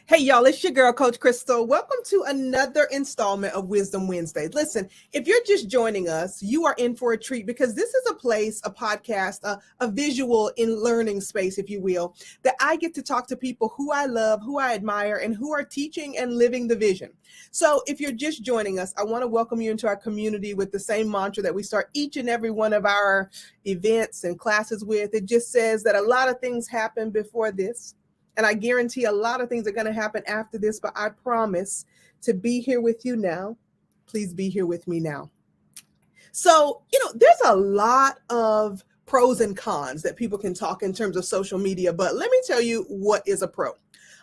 Hey, y'all, it's your girl, Coach Crystal. Welcome to another installment of Wisdom Wednesdays. Listen, if you're just joining us, you are in for a treat because this is a place, a podcast, a visual in learning space, if you will, that I get to talk to people who I love, who I admire, and who are teaching and living the vision. So if you're just joining us, I want to welcome you into our community with the same mantra that we start each and every one of our events and classes with. It just says that a lot of things happen before this. And I guarantee a lot of things are going to happen after this, but I promise to be here with you now. Please be here with me now. So, there's a lot of pros and cons that people can talk in terms of social media, but let me tell you what is a pro.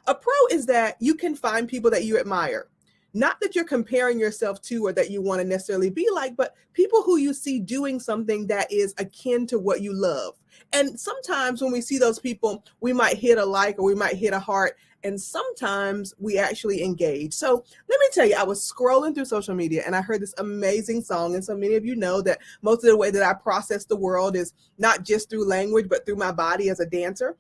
A pro is that you can find people that you admire. Not that you're comparing yourself to or that you want to necessarily be like, but people who you see doing something that is akin to what you love. And sometimes when we see those people, we might hit a like or we might hit a heart, and sometimes we actually engage. So let me tell you, I was scrolling through social media and I heard this amazing song. And so many of you know that most of the way that I process the world is not just through language, but through my body as a dancer.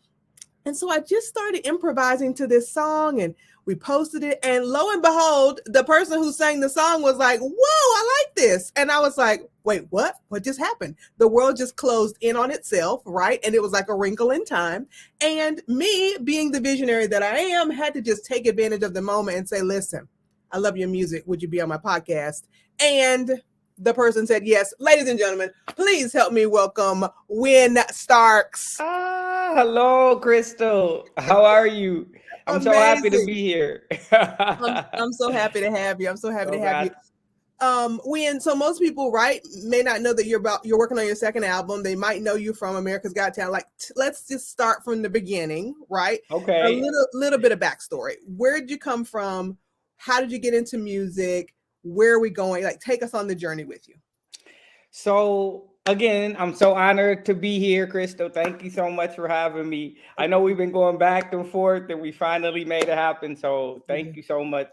And so I just started improvising to this song and we posted it. And lo and behold, the person who sang the song was like, whoa, I like this. And I was like, wait, what? What just happened? The world just closed in on itself, right? And it was like a wrinkle in time. And me, being the visionary that I am, had to just take advantage of the moment and say, listen, I love your music. Would you be on my podcast? And the person said yes. Ladies and gentlemen, please help me welcome Wyn Starks. Hello, Crystal. How are you? I'm Amazing. so happy to be here. I'm so happy to have you. I'm so happy to have you. Wyn, so most people, right, may not know that you're working on your second album. They might know you from America's Got Talent. Like, let's just start from the beginning, right? Okay. A little bit of backstory. Where did you come from? How did you get into music? Where are we going? Like, take us on the journey with you. So again, I'm so honored to be here, Crystal. Thank you so much for having me. I know we've been going back and forth and we finally made it happen. So thank you so much.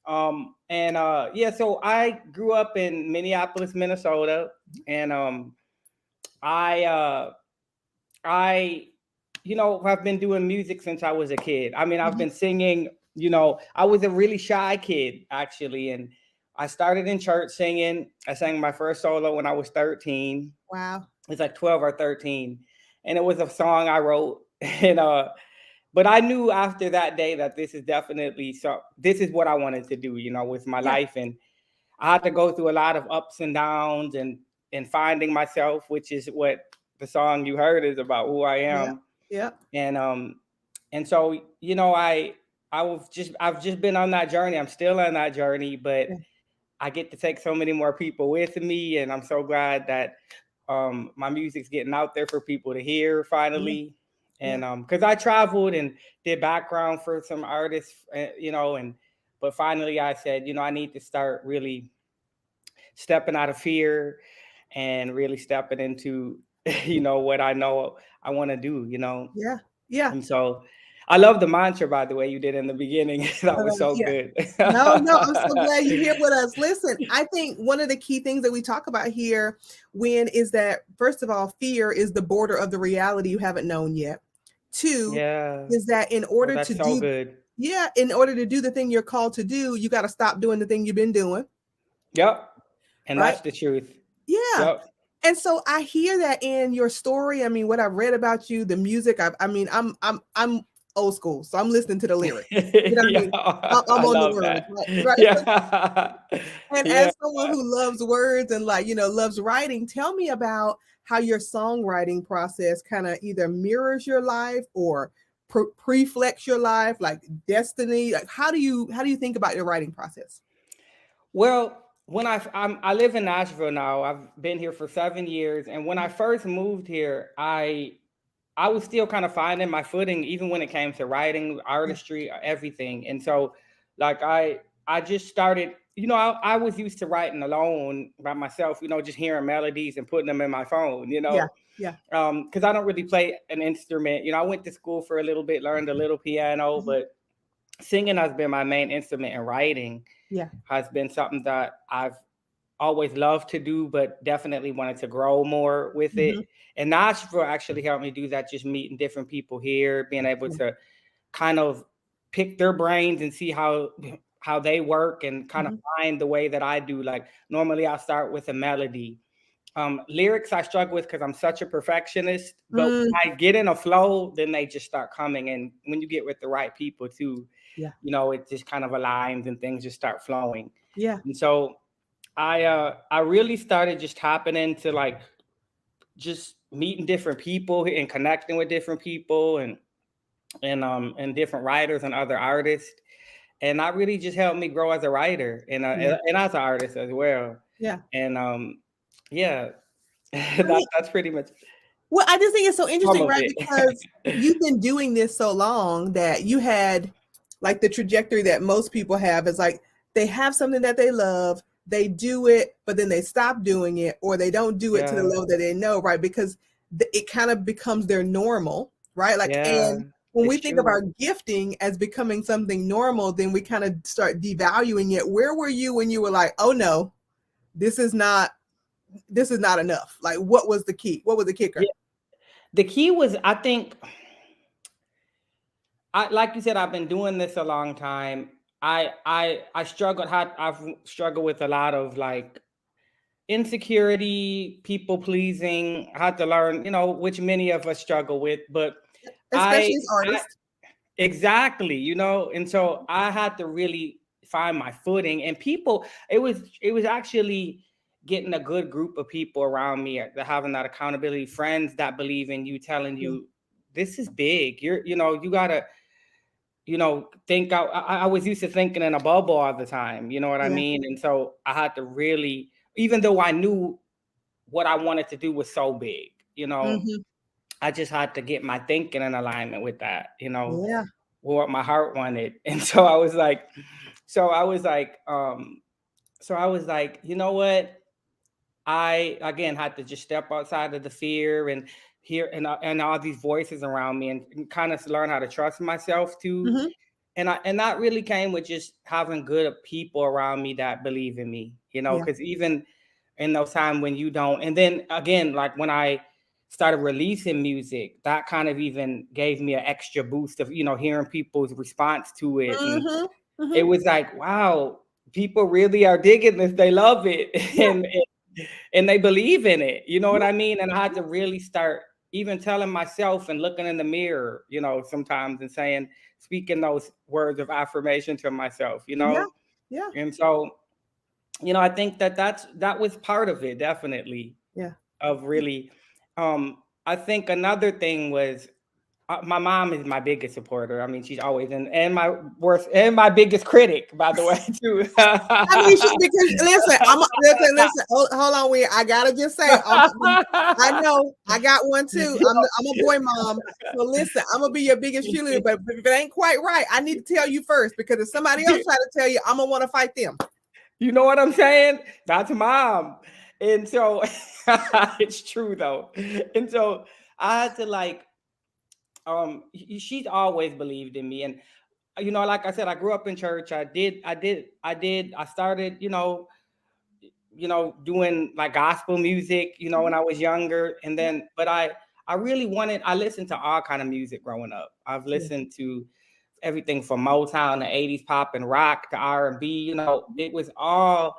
So I grew up in Minneapolis, Minnesota, and I have been doing music since I was a kid. I mean, I've been singing, I was a really shy kid actually, and I started in church singing. I sang my first solo when I was 13. Wow. It's like 12 or 13. And it was a song I wrote. And but I knew after that day that this is what I wanted to do, with my life. And I had to go through a lot of ups and downs and finding myself, which is what the song you heard is about, who I am. Yeah. And so, I've just been on that journey. I'm still on that journey, but I get to take so many more people with me, and I'm so glad that my music's getting out there for people to hear finally. And because I traveled and did background for some artists, but finally I said, I need to start really stepping out of fear and really stepping into, what I know I want to do, Yeah. And so I love the mantra, by the way, you did in the beginning. That was so good. No, I'm so glad you're here with us. Listen, I think one of the key things that we talk about here, Wyn, is that, first of all, fear is the border of the reality you haven't known yet. Two, is that in order to in order to do the thing you're called to do, you got to stop doing the thing you've been doing. Yep. And right? that's the truth. Yeah. Yep. And so I hear that in your story. I mean, what I've read about you, the music. I mean, I'm old school, so I'm listening to the lyrics. You know what I Yeah, mean? I'm I on the love words, that. right? Right. Yeah. And Yeah. as someone who loves words and like, loves writing, tell me about how your songwriting process kind of either mirrors your life or preflex your life, like destiny. Like how do you think about your writing process? Well, when I live in Nashville now. I've been here for 7 years, and when I first moved here, I was still kind of finding my footing, even when it came to writing, Yeah, artistry, everything. And so, like I just started. I was used to writing alone by myself. Just hearing melodies and putting them in my phone. yeah, yeah. Because I don't really play an instrument. I went to school for a little bit, learned a little piano, Mhm. but singing has been my main instrument, and writing Yeah. has been something that I've always loved to do, but definitely wanted to grow more with it. Hmm. And Nashville actually helped me do that, just meeting different people here, being able Yeah. to kind of pick their brains and see how they work and kind of Hmm. find the way that I do. Like normally I'll start with a melody. Lyrics I struggle with because I'm such a perfectionist, but Mm, when I get in a flow, then they just start coming. And when you get with the right people too, yeah. it just kind of aligns and things just start flowing. Yeah. And so I really started just tapping into like just meeting different people and connecting with different people and different writers and other artists. And that really just helped me grow as a writer Yeah. and as an artist as well. Yeah. And yeah, I mean, that's pretty much well, I just think it's so some interesting, of right? it. Because you've been doing this so long that you had like the trajectory that most people have is like they have something that they love, they do it, but then they stop doing it or they don't do it to the Yeah, level that they know, right? Because it kind of becomes their normal, right? Like, yeah, and when we it's think of true. our gifting as becoming something normal, then we kind of start devaluing it. Where were you when you were like, oh no, this is not this is not enough? Like, what was the key? What was the kicker? Yeah, the key was I think I like you said, I've been doing this a long time. I struggled. I've struggled with a lot of like insecurity, people pleasing. I had to learn, which many of us struggle with. But I, Especially as I artists. exactly, and so I had to really find my footing. And people, it was actually getting a good group of people around me, having that accountability, friends that believe in you, telling Yeah. you this is big. You gotta think I was used to thinking in a bubble all the time, you know what I Yeah. mean? And so I had to really, even though I knew what I wanted to do was so big, Mhm. I just had to get my thinking in alignment with that, Yeah. what my heart wanted. And so I was like, so I was like, you know what? I again had to just step outside of the fear and hear and all these voices around me and kind of learn how to trust myself too. Mhm. And that really came with just having good people around me that believe in me, Yeah. because even in those times when you don't, and then again, like when I started releasing music, that kind of even gave me an extra boost of, hearing people's response to it. And Mhm. it Mhm. was like, wow, people really are digging this. They love it. Yeah. And they believe in it. You know what Yeah. I mean? And I had to really start even telling myself and looking in the mirror, sometimes and saying, speaking those words of affirmation to myself, Yeah. Yeah. And so, I think that was part of it, definitely, Yeah. of really. I think another thing was my mom is my biggest supporter. I mean, she's always and my worst and my biggest critic, by the way, too. I mean, because listen, listen. Hold on, I gotta just say, I know I got one too. I'm a boy mom, so listen, I'm gonna be your biggest cheerleader. But if it ain't quite right, I need to tell you first because if somebody else try to tell you, I'm gonna want to fight them. You know what I'm saying? That's mom. And so it's true though. And so I had to like she's always believed in me. And like I said, I grew up in church. I started, doing like gospel music, when I was younger. And Yeah, then but I really I listened to all kind of music growing up. I've yeah, listened to everything from Motown to 80s pop and rock to R&B. It was all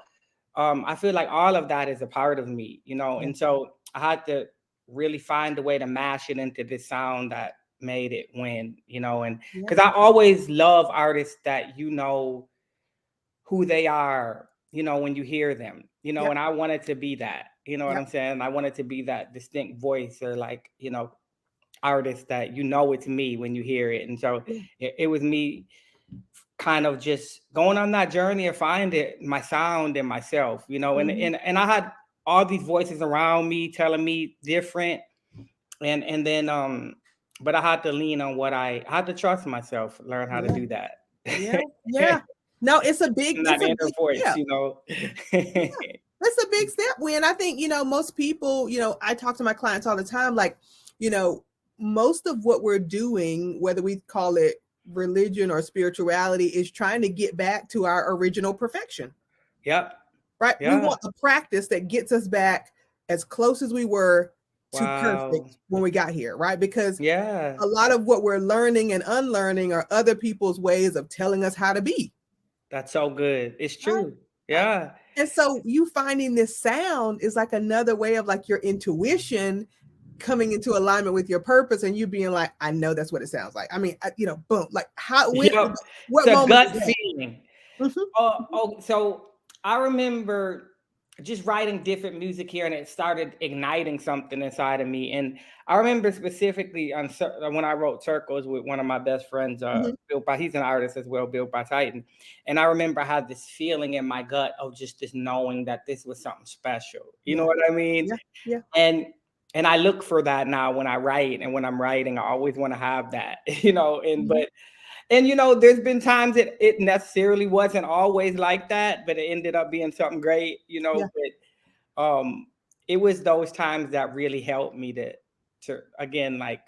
I feel like all of that is a part of me, Yeah. and so I had to really find a way to mash it into this sound that made it win, and Yeah. because I always love artists that who they are, when you hear them, Yeah. and I wanted to be that, you know what Yeah. I'm saying? I wanted to be that distinct voice or like, artist that it's me when you hear it. And so Yeah. it was me kind of just going on that journey of finding my sound and myself, and Mhm. I had all these voices around me telling me different and then but I had to lean on I had to trust myself, learn how to Yeah. do that. Yeah. Yeah. No, And that it's a inner big voice, step. Yeah. It's a big step, when I think, most people, I talk to my clients all the time, like, you know, most of what we're doing, whether we call it religion or spirituality, is trying to get back to our original perfection, Yep. right? We Yeah. want a practice that gets us back as close as we were to Wow. perfect when we got here, right? Because Yeah. a lot of what we're learning and unlearning are other people's ways of telling us how to be, That's so good. It's right? true. Right. Yeah. And so you finding this sound is like another way of like your intuition coming into alignment with your purpose, and you being like, I know that's what it sounds like. I mean, boom, like how, when, Yep. It's what a moment gut was that? feeling. Mhm, mhm. So I remember just writing different music here, and it started igniting something inside of me. And I remember specifically when I wrote Circles with one of my best friends, Mhm. he's an artist as well, built by Titan. And I remember I had this feeling in my gut of just this knowing that this was something special. You know Yeah, what I mean? yeah, yeah. And I look for that now when I write, and when I'm writing, I always want to have that, Mhm. and there's been times that it necessarily wasn't always like that, but it ended up being something great, Yeah. but it was those times that really helped me to again, like,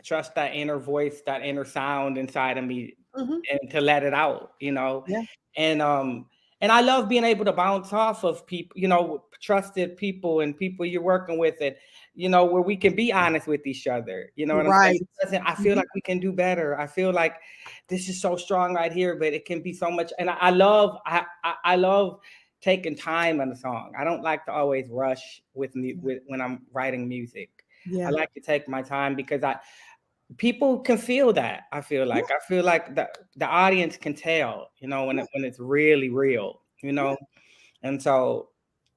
trust that inner voice, that inner sound inside of me, Mhm. and to let it out, Yeah. and and I love being able to bounce off of people, trusted people and people you're working with, and where we can be honest with each other. You know what I'm saying? Right. I feel Mhm. like we can do better. I feel like this is so strong right here, but it can be so much. And I love I love taking time on a song. I don't like to always rush with me with when I'm writing music. I Yeah. like to take my time because I people can feel that. Yeah. I feel like the audience can tell, Yeah. when it's really real, Yeah. and so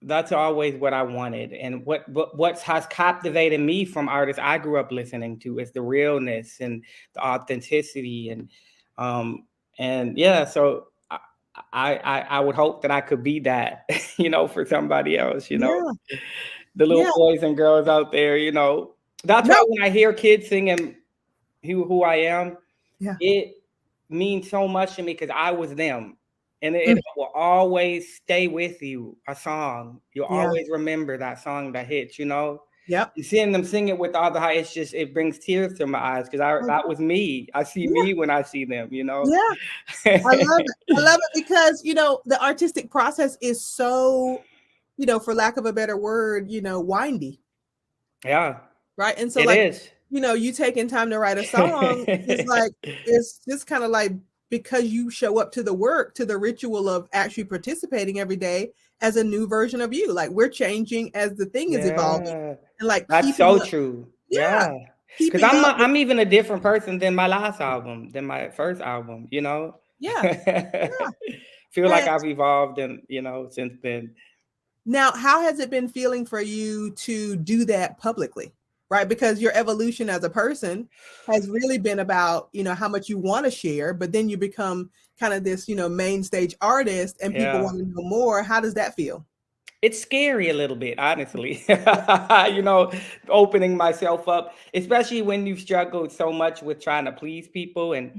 that's always what I wanted. And what has captivated me from artists I grew up listening to is the realness and the authenticity, um and yeah, so I would hope that I could be that, for somebody else, Yeah. the little Yeah. boys and girls out there, That's No. why when I hear kids singing who I am, Yeah. it means so much to me because I was them. And it Mm. will always stay with you, a song. You'll Yeah. always remember that song that hits. Yep. And seeing them sing it with all the high, it brings tears to my eyes because Oh, that was me. I see yeah. me when I see them. Yeah. I love it. I love it because, the artistic process is so, for lack of a better word, windy, Yeah, right? And so, it like, is. you taking time to write a song is like, it's just kind of like, because you show up to the work, to the ritual of actually participating every day as a new version of you. Like, we're changing as the thing is evolving, Yeah, and like that's keeping so up. true. Yeah. Yeah, because Keeping up with, I'm even a different person than my last album, than my first album. yeah. Yeah. Feel like And I've evolved, and since then. now, how has it been feeling for you to do that publicly? Right? Because your evolution as a person has really been about, how much you want to share, but then you become kind of this, main stage artist, and people Yeah. want to know more. How does that feel? It's scary a little bit, honestly. Opening myself up, especially when you've struggled so much with trying to please people, and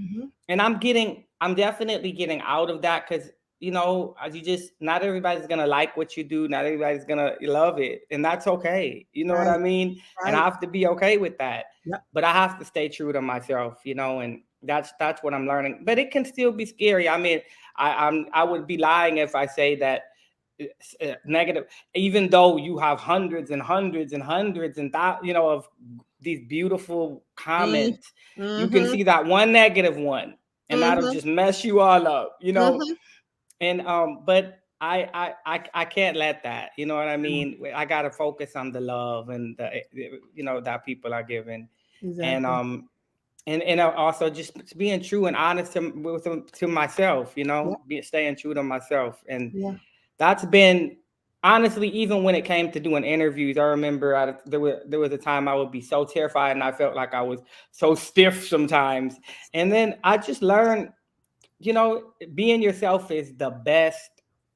Mhm. I'm definitely getting out of that because as you just not everybody's gonna like what you do, not everybody's gonna love it, and that's okay. You know what Right, I mean? And I right. have to be okay with that. Yep. But I have to stay true to myself, and that's what I'm learning. But it can still be scary. I mean, I would be lying if I say that negative, even though you have hundreds and hundreds and hundreds and of these beautiful Mm, comments, you can mhm, see that one negative one, and that'll mhm, just mess you all up. mhm. And but I can't let that. You know what I mean? I gotta focus on the love and that people are giving, and Exactly. also just being true and honest to myself. Yeah. Staying true to myself, and Yeah. that's been honestly, even when it came to doing interviews, I remember there was a time I would be so terrified and I felt like I was so stiff sometimes, and then I just learned, being yourself is the best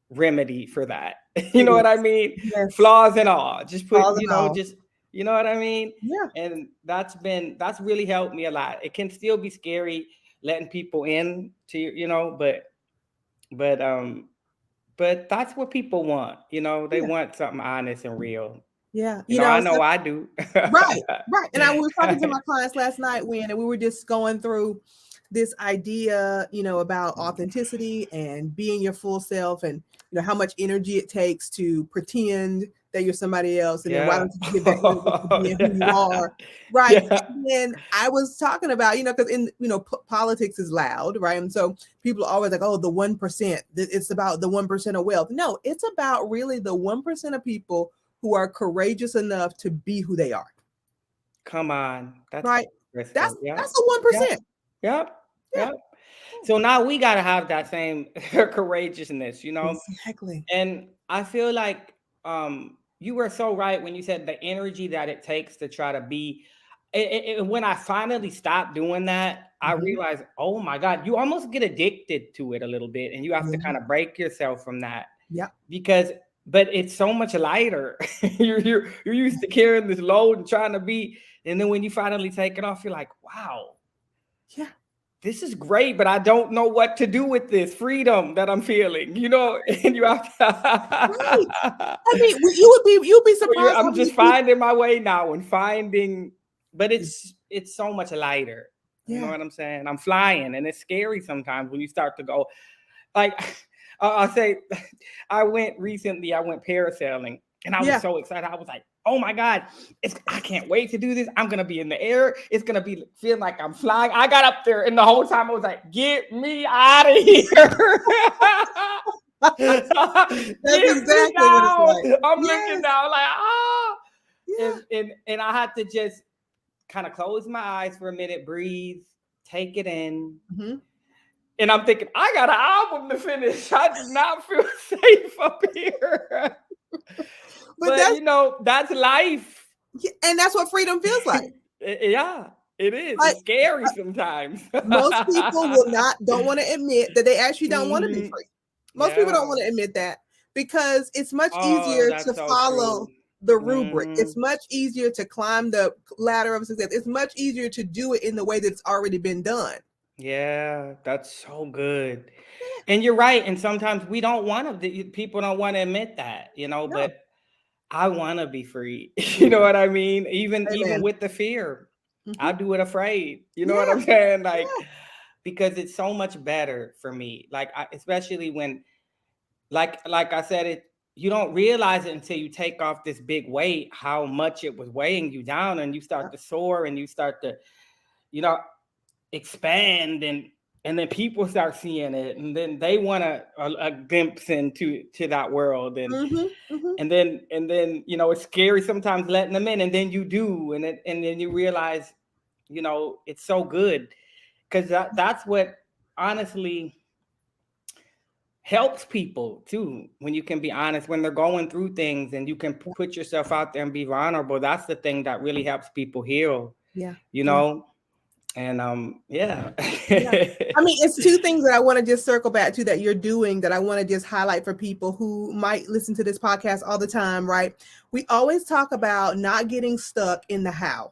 remedy for that. You It know what I is. mean? Yes. Flaws and all. Just put, All in all. just, you know what I mean? Yeah. And that's really helped me a lot. It can still be scary letting people in to but but that's what people want. They Yeah. want something honest and real. Yeah. I know I do. Right, right. And I was talking to my clients last night, and we were just going through this idea, about authenticity and being your full self, and how much energy it takes to pretend that you're somebody else, and then why Yeah. don't you give that energy to being who you are, right? Yeah. And then I was talking about, because in politics is loud, right? And so people are always like, oh, the 1%. It's about the 1% of wealth. No, it's about really the 1% of people who are courageous enough to be who they are. Come on. That's Right? Crystal. That's Yep. the Yep. 1%. Yep. Yeah. Yep. So now we gotta have that same courageousness. Exactly. And I feel like you were so right when you said the energy that it takes to try to be. When I finally stopped doing that, I Mhm. realized, oh my God, you almost get addicted to it a little bit, and you have to Yeah. kind of break yourself from that Yeah. because, but it's so much lighter. You're used to carrying this load and trying to be, and then when you finally take it off, you're like, wow, Yeah. this is great, but I don't know what to do with this freedom that I'm feeling, and you have Right. to. I mean, you'd be So surprised how I'm many just people. finding my way now and finding, but it's so much lighter. You know Yeah. what I'm saying? I'm flying, and it's scary sometimes when you start to go, like, I'll say, I went parasailing, and I was Yeah. so excited. I was like, oh my God, I can't wait to do this. I'm gonna be in the air. It's gonna be feeling like I'm flying. I got up there, and the whole time I was like, get me out of here. That's Get me exactly what it's down. like. I'm looking Yes. down like, ah. Yeah. And I had to just kind of close my eyes for a minute, breathe, take it in. Mhm. And I'm thinking, I got an album to finish. I do not feel safe up here. But But that's life. and that's what freedom feels like. Yeah, it is. Like, It's scary sometimes. most people don't want to admit that they actually don't want to be Mhm. free. Most people don't Yeah. want to admit that because it's much Oh, easier to that's so follow true. the rubric. It's Mhm. much easier to climb the ladder of success. It's much easier to do it in the way that's already been done. Yeah, that's so good. And you're right. And sometimes we don't want to, people don't want to admit that, No. but I want to be free. You know Mhm. what I mean? Even Amen. with the fear, I Mhm. do it afraid. You know what Yeah. I'm saying? Like, Yeah. because it's so much better for me. Like, especially when, like I said, you don't realize it until you take off this big weight, how much it was weighing you down, and you start to soar, and you start to, you know, expand, and then people start seeing it, and then they want a glimpse into that world, Mhm. Mhm. and then it's scary sometimes letting them in, and then you do, and then you realize it's so good because that's what honestly helps people too, when you can be honest when they're going through things, and you can Yeah. put yourself out there and be vulnerable. That's the thing that really helps people heal, Yeah. you Yeah. know and yeah. Yeah. I mean, it's two things that I want to just circle back to that you're doing that I want to just highlight for people who might listen to this podcast all the time, right? We always talk about not getting stuck in the how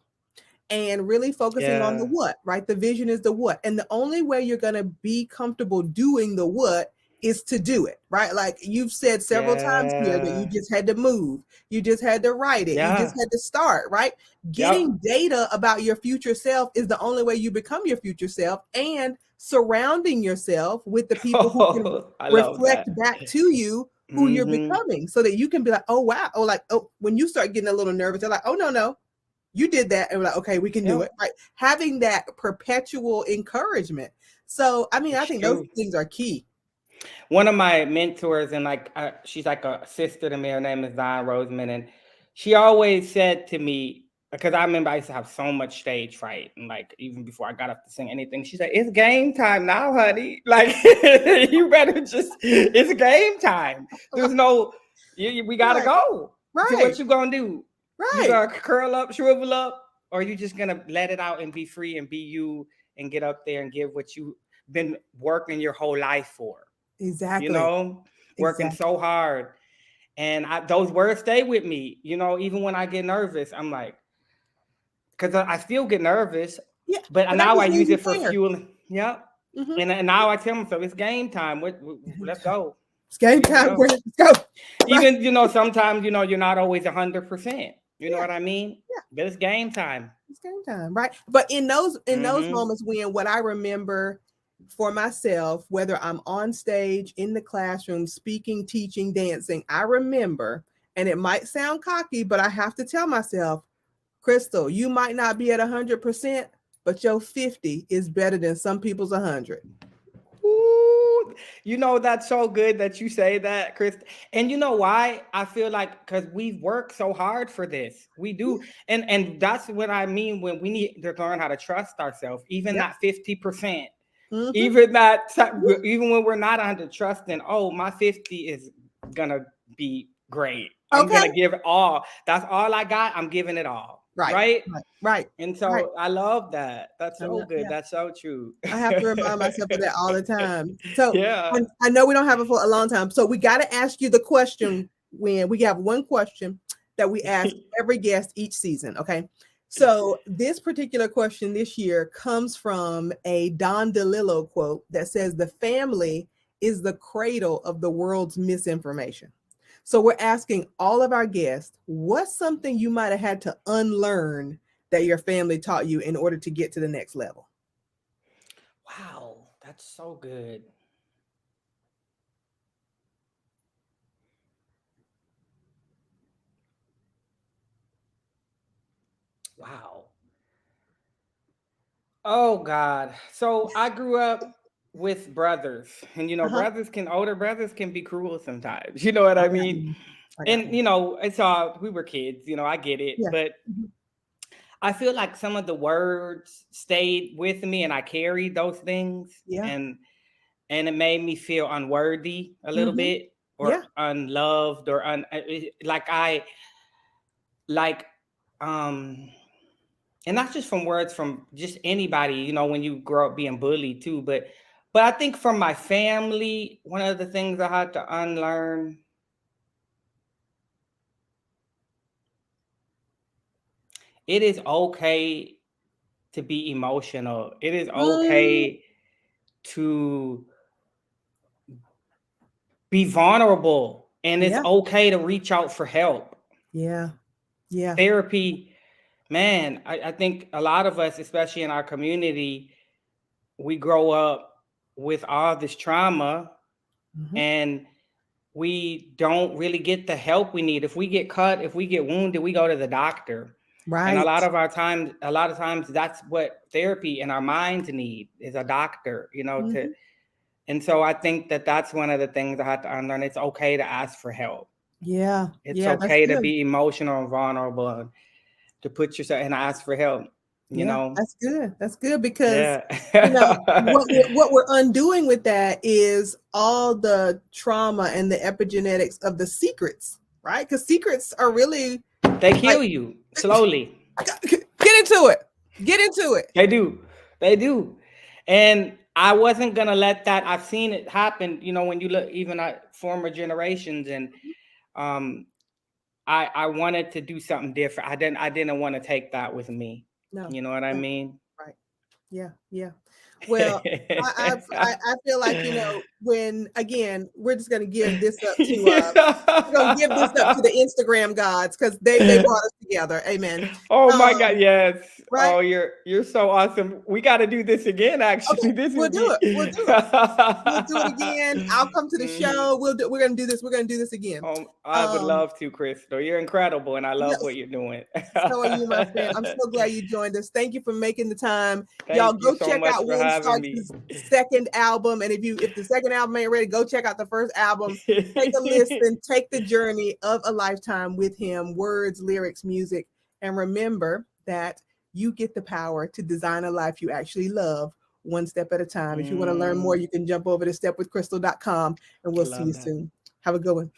and really focusing on the Yeah. what, right? The vision is the what. And the only way you're going to be comfortable doing the what is to do it, right? Like you've said several times here that you Yeah. just had to move, you just had to write it, you just Yeah. had to start, right? Getting Yep. data about your future self is the only way you become your future self, and surrounding yourself with the people who can Oh, I love reflect that. back to you who you're Hmm. becoming so that you can be like, oh, wow. Oh, like, oh, when you start getting a little nervous, they're like, oh, no, you did that, and we're like, okay, we can do Yep. it, right? Having that perpetual encouragement. So I mean, I It's think those true. things are key. One of my mentors, and like she's like a sister to me. Her name is Diane Roseman, and she always said to me, because I remember I used to have so much stage fright, and like even before I got up to sing anything, she said, "It's game time now, honey. Like you better it's game time. There's no, we gotta Right, go. So right, what you gonna do? You right. gonna curl up, shrivel up, or you just gonna let it out and be free and be you and get up there and give what you been working your whole life for, Exactly, working exactly. so hard. And those words stay with me, even when I get nervous, I'm like, because I still get nervous, Yeah, but but that now I just means use you it for care. fueling. Yep. Mm-hmm. And now I tell myself, it's game time. Let's go. It's game Here we time. go. Let's go. Right. Even, sometimes, you're not always 100%. You know Yeah, what I mean? yeah. But it's game time. It's game time, right? But in those Mm-hmm. moments when what I remember for myself, whether I'm on stage, in the classroom, speaking, teaching, dancing, I remember, and it might sound cocky, but I have to tell myself, Crystal, you might not be at 100%, but your 50 is better than some people's 100. Ooh, that's so good that you say that, Chris. And you know why? I feel like because we've worked so hard for this. We Yeah. do. And that's what I mean when we need to learn how to trust ourselves, even Yep. that 50%. Mm-hmm. Even that, Yeah. even when we're not under trusting, oh, my 50 is gonna be great. I'm Okay. gonna give it all. That's all I got. I'm giving it all. Right. Right. Right. Right. And Right. so I love that. That's so good. Yeah. That's so true. I have to remind myself of that all the time. So Yeah. I know we don't have it for a long time. So we got to ask you the question when we have one question that we ask every guest each season. Okay. So this particular question this year comes from a Don DeLillo quote that says, "The family is the cradle of the world's misinformation." So we're asking all of our guests, what's something you might have had to unlearn that your family taught you in order to get to the next level? Wow, that's so good. Wow. Oh God. So I grew up with brothers, and Uh-huh. older brothers can be cruel sometimes. You know what I I got mean? one. I got And one. it's all we were kids. I get it, Yeah. but Mhm. I feel like some of the words stayed with me, and I carried those things, Yeah. and it made me feel unworthy a little Mhm. bit, or Yeah. unloved, or like like um and not just from words from just anybody, when you grow up being bullied too, but I think from my family, one of the things I had to unlearn, it is okay to be emotional. It is Mm, okay to be vulnerable, and it's yeah. okay to reach out for help. Yeah. Yeah. Therapy, man, I think a lot of us, especially in our community, we grow up with all this trauma, Mhm. and we don't really get the help we need. If we get cut, if we get wounded, we go to the doctor. And Right. a lot of times that's what therapy and our minds need, is a doctor, to. Mhm. And so I think that that's one of the things I had to unlearn. It's okay to ask for help. Yeah. It's Yeah. That's okay to good. be emotional and vulnerable, and to put yourself and ask for help, you Yeah. know? That's good. That's good because Yeah. what we're undoing with that is all the trauma and the epigenetics of the secrets, right? Because secrets are really They like kill you slowly. get into it. Get into it. They do. They do. And I wasn't gonna let that. I've seen it happen, when you look even at former generations, and um I wanted to do something different. I didn't want to take that with me. No. You know what I No. mean? Right. Yeah, yeah. Well, I feel like, when again, we're just gonna give this up to we're gonna give this up to the Instagram gods because they brought us together. Amen. Oh my God, Um, yes. right? Oh, you're so awesome. We got to do this again, Okay, actually. This we'll would do be it. We'll do it. We'll do it again. I'll come to the Mhm. show. We're gonna do this. We're gonna do this again. I would Um, love to, Crystal. You're incredible, and I love yes, what you're doing. so are you, my friend. I'm so glad you joined us. Thank you for making the time. Y'all Thank you go so check much out for Wyn having me. Starks' second album. And if the second album ain't ready, go check out the first album. Take a listen, take the journey of a lifetime with him, words, lyrics, music. And remember that you get the power to design a life you actually love, one step at a time. If you want to learn more, you can jump over to stepwithcrystal.com, and we'll see you soon. Have a good one.